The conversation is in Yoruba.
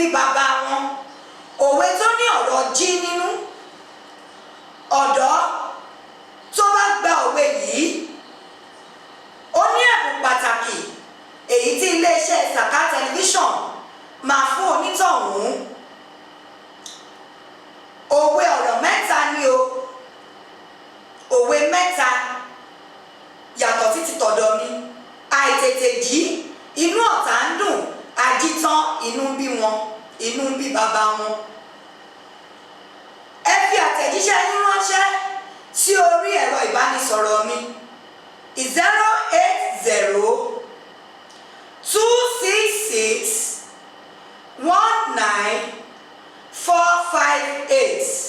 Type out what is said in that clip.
bí bàbá wọn. Òwe tó ní ọ̀rọ̀ jí nínú. Ọ̀dọ́ tó bá gba òwe yìí, ó ní ẹ̀bùn pàtàkì èyí tí iléeṣẹ́ Saka tẹlifíṣọ̀n máa fún onítọ̀hún. Òwe ọ̀rọ̀ mẹ́ta ni o. Òwe mẹ́ta yàtọ̀ sí ti tọ̀dọ̀ mi. Àìtètè jí inú ọ̀tá ń dùn, àjítán inú ń bí wọn, inú ń bí bàbá wọn. Ẹ fi àtẹ̀jíṣẹ́ yín ránṣẹ́ sí orí ẹ̀rọ ìbánisọ̀rọ̀ mi 080-266-19458.